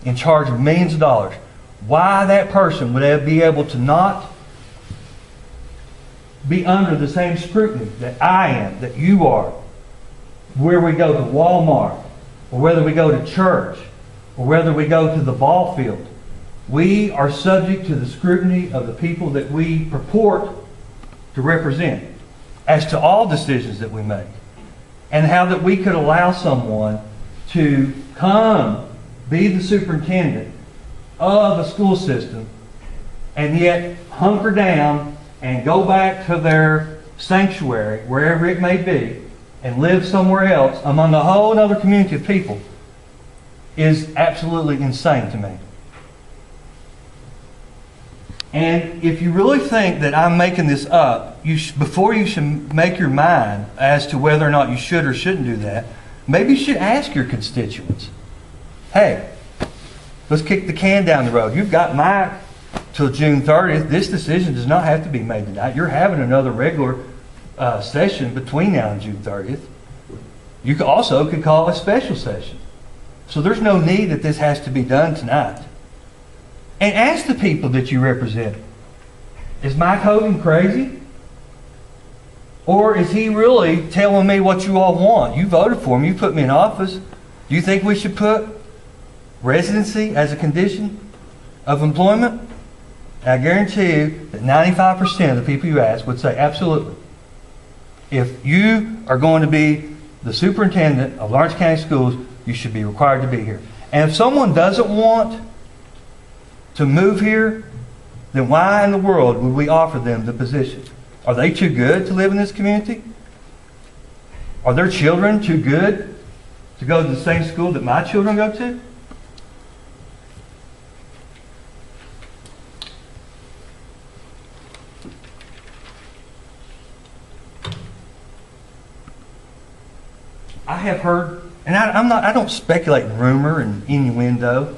in charge of millions of dollars, why that person would be able to not be under the same scrutiny that I am, that you are, where we go to Walmart, or whether we go to church, or whether we go to the ball field. We are subject to the scrutiny of the people that we purport to represent as to all decisions that we make. And how that we could allow someone to come be the superintendent of a school system and yet hunker down and go back to their sanctuary, wherever it may be, and live somewhere else among a whole other community of people is absolutely insane to me. And if you really think that I'm making this up, before you should make your mind as to whether or not you should or shouldn't do that, maybe you should ask your constituents, hey, let's kick the can down the road. You've got Mike till June 30th. This decision does not have to be made tonight. You're having another regular session between now and June 30th. You also could call a special session. So there's no need that this has to be done tonight. And ask the people that you represent, is Mike Hogan crazy? Or is he really telling me what you all want? You voted for him. You put me in office. Do you think we should put residency as a condition of employment? And I guarantee you that 95% of the people you ask would say absolutely. If you are going to be the superintendent of Lawrence County Schools, you should be required to be here. And if someone doesn't want to move here, then why in the world would we offer them the position? Are they too good to live in this community? Are their children too good to go to the same school that my children go to? I have heard, and I don't speculate in rumor and innuendo.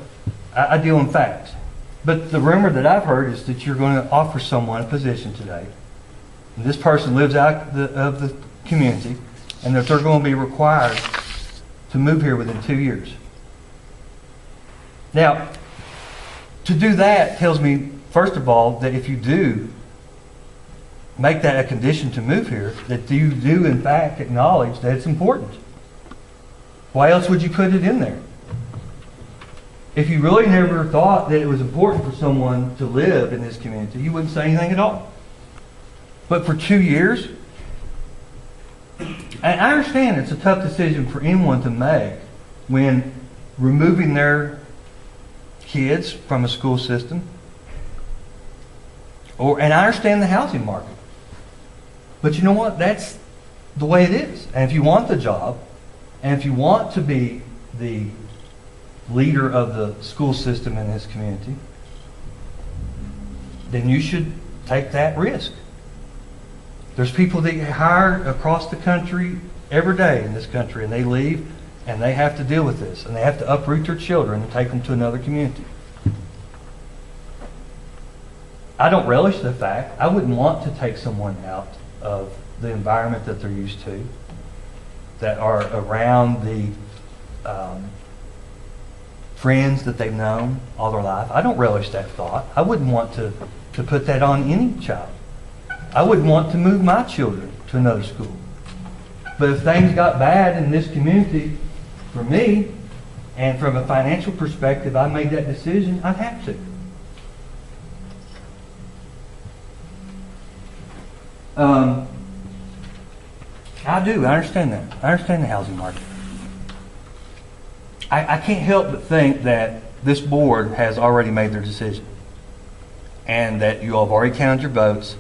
I deal in facts. But the rumor that I've heard is that you're going to offer someone a position today. And this person lives out of the community, and that they're going to be required to move here within 2 years. Now, to do that tells me, first of all, that if you do make that a condition to move here, that you do in fact acknowledge that it's important. Why else would you put it in there? If you really never thought that it was important for someone to live in this community, you wouldn't say anything at all. But for 2 years, and I understand it's a tough decision for anyone to make when removing their kids from a school system. And I understand the housing market. But you know what? That's the way it is. And if you want the job, and if you want to be the leader of the school system in this community, then you should take that risk. There's people that get hired across the country every day in this country, and they leave and they have to deal with this, and they have to uproot their children and take them to another community. I don't relish the fact. I wouldn't want to take someone out of the environment that they're used to, that are around the friends that they've known all their life. I don't relish that thought. I wouldn't want to put that on any child. I wouldn't want to move my children to another school. But if things got bad in this community for me, and from a financial perspective, I made that decision, I'd have to. I do. I understand that. I understand the housing market. I can't help but think that this board has already made their decision, and that you all have already counted your votes,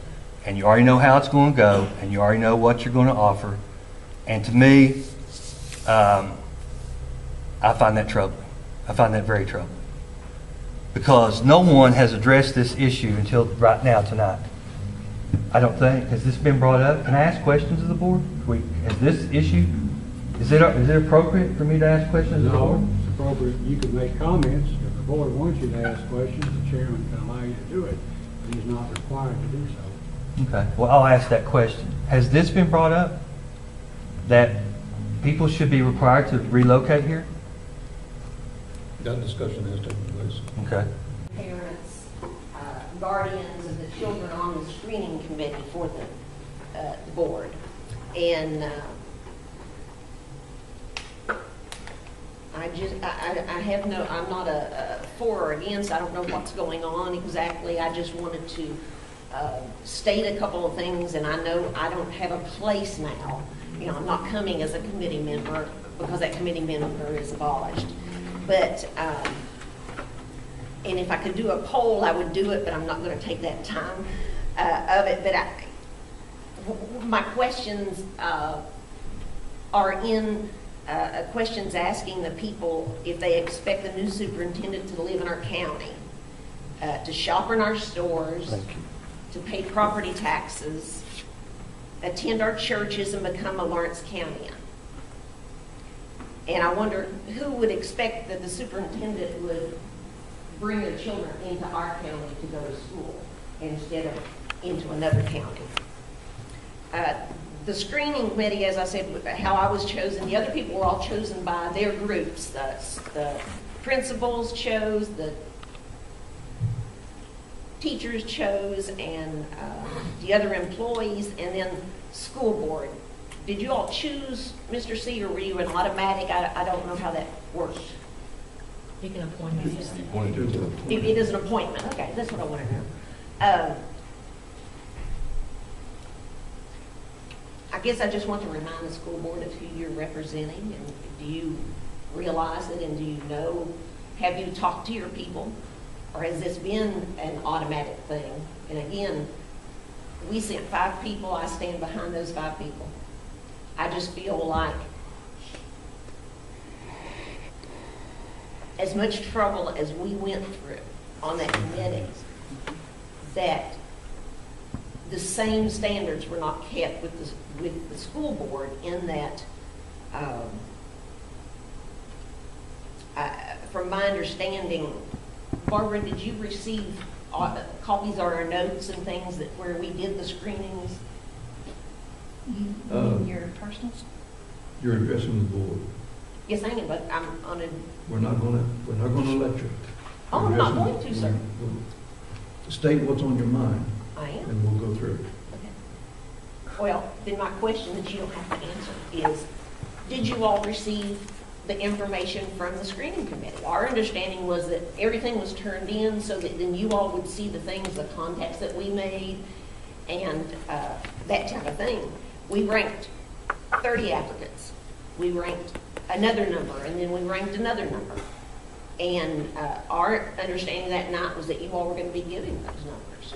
and you already know how it's going to go, and you already know what you're going to offer. And to me, I find that troubling. I find that very troubling, because no one has addressed this issue until right now tonight. I don't think. Has this been brought up? Can I ask questions of the board? Has this issue, is it appropriate for me to ask questions of the board? No, it's appropriate. You can make comments. If the board wants you to ask questions, the chairman can allow you to do it, but he's not required to do so. Okay. Well, I'll ask that question. Has this been brought up? That people should be required to relocate here? that discussion has taken place. Okay. Parents, guardians of the children on the screening committee for the board. And I have no, I'm not a for or against, I don't know what's going on exactly. I just wanted to state a couple of things, and I know I don't have a place now. You know, I'm not coming as a committee member because that committee member is abolished. But, and if I could do a poll, I would do it, but I'm not going to take that time of it. But my questions are in questions asking the people if they expect the new superintendent to live in our county, to shop in our stores, to pay property taxes, attend our churches, and become a Lawrence County. And I wonder who would expect that the superintendent would bring their children into our county to go to school instead of into another county. The screening committee, as I said, how I was chosen, the other people were all chosen by their groups. The principals chose, the teachers chose, and the other employees, and then school board. Did you all choose Mr. C, or were you an automatic? I don't know how that works. You can appoint him. It is an appointment. Okay, that's what I want to know. I guess I just want to remind the school board of who you're representing, and do you realize it, and do you know, have you talked to your people, or has this been an automatic thing? And again, we sent 5 people, I stand behind those 5 people. I just feel like as much trouble as we went through on that committee, that the same standards were not kept with the school board, in that, from my understanding, Barbara, did you receive copies of our notes and things that where we did the screenings? Your personals? You're addressing the board. Yes, I am, but I'm on a. We're not gonna lecture. Oh, I'm not going to, sir. State what's on your mind, I am. and we'll go through it. Okay. Well, then my question that you don't have to answer is, did you all receive the information from the screening committee? Our understanding was that everything was turned in so that then you all would see the things, the contacts that we made, and that type of thing. We ranked 30 applicants. We ranked another number, and then we ranked another number. And our understanding that night was that you all were going to be giving those numbers.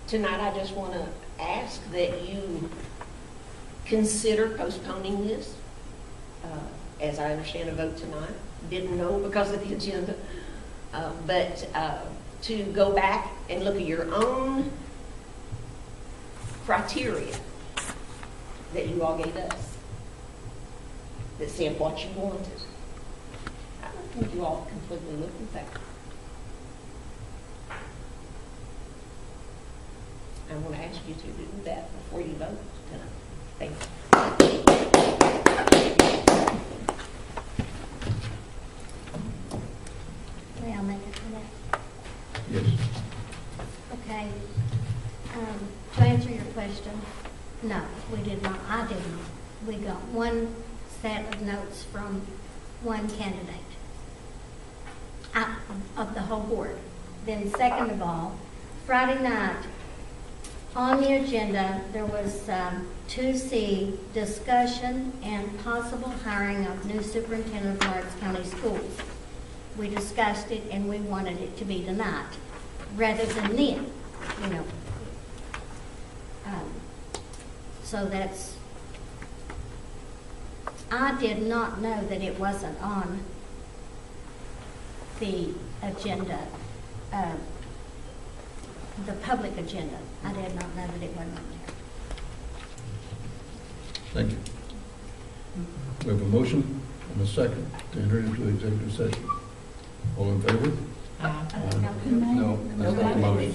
Tonight, I just want to ask that you consider postponing this. As I understand, a vote tonight. Didn't know because of the agenda. But to go back and look at your own criteria that you all gave us that said what you wanted. I don't think you all completely looked at that. I want to ask you to do that before you vote tonight. Thank you. May I make a comment? Yes. Okay. To answer your question, no, we did not. I did not. We got one set of notes from one candidate of the whole board. Then second of all, Friday night, on the agenda, there was 2C, discussion and possible hiring of new superintendent of Lawrence County Schools. We discussed it and we wanted it to be tonight rather than then, you know. So that's, I did not know that it wasn't on the agenda, the public agenda. I did not know that it wasn't on there. Thank you. We have a motion and a second to enter into executive session. All in favor? No, that's not the motion.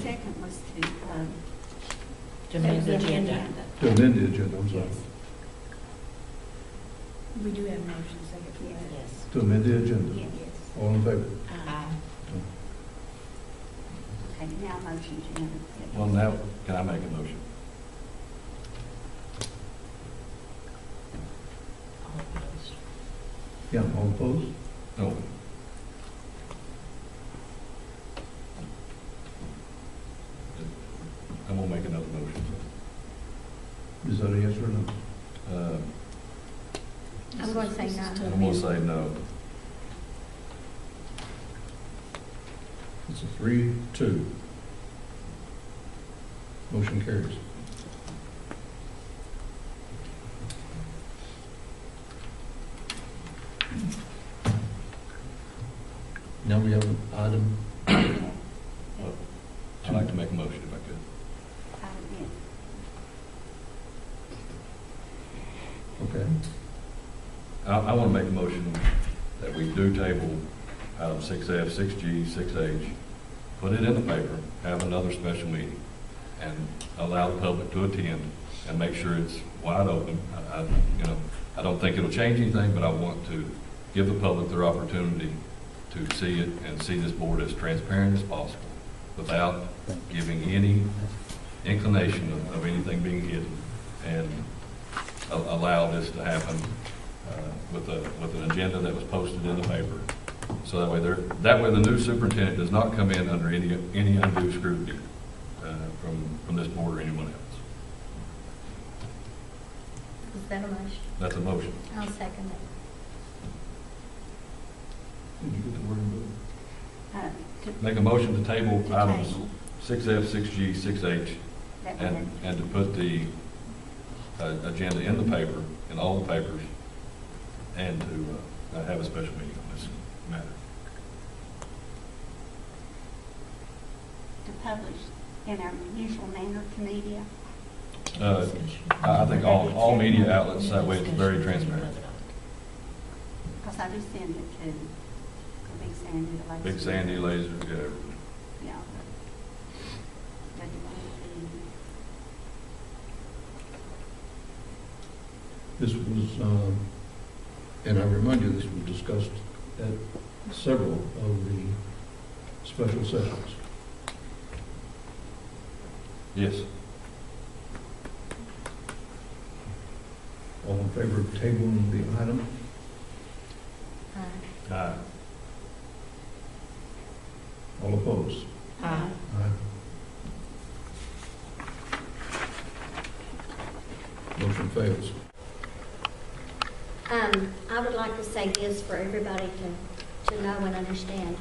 To move the agenda. To amend the agenda, I'm sorry. We do have a motion, second for that. Yes. To amend the agenda. Yes. All in favor? Aye. Okay, now motion to. Well, now, can I make a motion? All opposed. Yeah, all opposed? No. I'm gonna make another motion. Is that a yes or no? I'm going to say no. I'm gonna say no. It's a 3-2. Motion carries. Now we have an item. I'd like to make a motion if I could. Okay. I want to make a motion that we do table item 6F, 6G, 6H, put it in the paper, have another special meeting, and allow the public to attend and make sure it's wide open. I don't think it'll change anything, but I want to give the public their opportunity to see it and see this board as transparent as possible without giving any inclination of anything being hidden, and allow this to happen with an agenda that was posted in the paper. So that way the new superintendent does not come in under any undue scrutiny from this board or anyone else. Is that a motion? That's a motion. I'll second it. Did you get the word? Make a motion to table To items table. 6F, 6G, 6H, and to put the agenda in the paper, in all the papers, and to have a special meeting on this matter. To publish in our usual manner to media. I think all media outlets, that way it's very transparent. Because I just send it to Big Sandy. like- Big Sandy, Laser, yeah. Yeah. This was, and I remind you, this was discussed at several of the special sessions. Yes. All in favor of tabling the item? Aye. All opposed? Aye. Aye. Motion fails. I would like to say this for everybody to know and understand.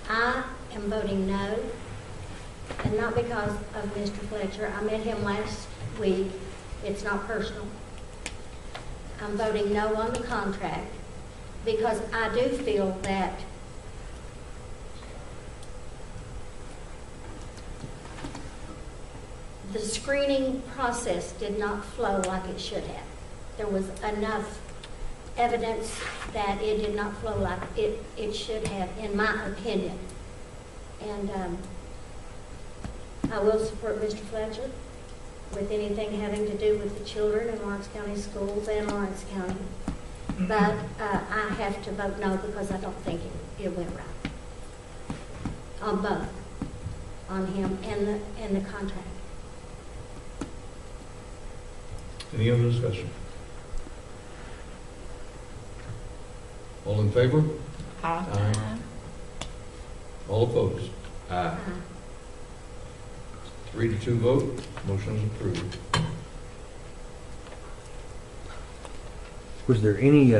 I am voting no, and not because of Mr. Fletcher. I met him last week. It's not personal. I'm voting no on the contract because I do feel that the screening process did not flow like it should have. There was enough evidence that it did not flow like it should have, in my opinion. And I will support Mr. Fletcher with anything having to do with the children in Lawrence County Schools and Lawrence County. But I have to vote no because I don't think it went right. On both, on him and the contract. Any other discussion? All in favor? Aye. All opposed? Aye. 3-2 vote, motion is approved. Was there any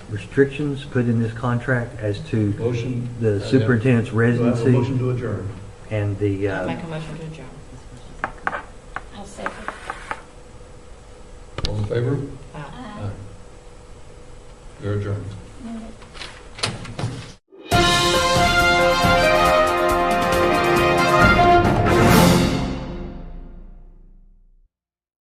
restrictions put in this contract as to Motion. the superintendent's Do I have a residency motion to adjourn? and the, I'll make a motion to adjourn. I'll second. All in favor? Aye. Aye. You're adjourned.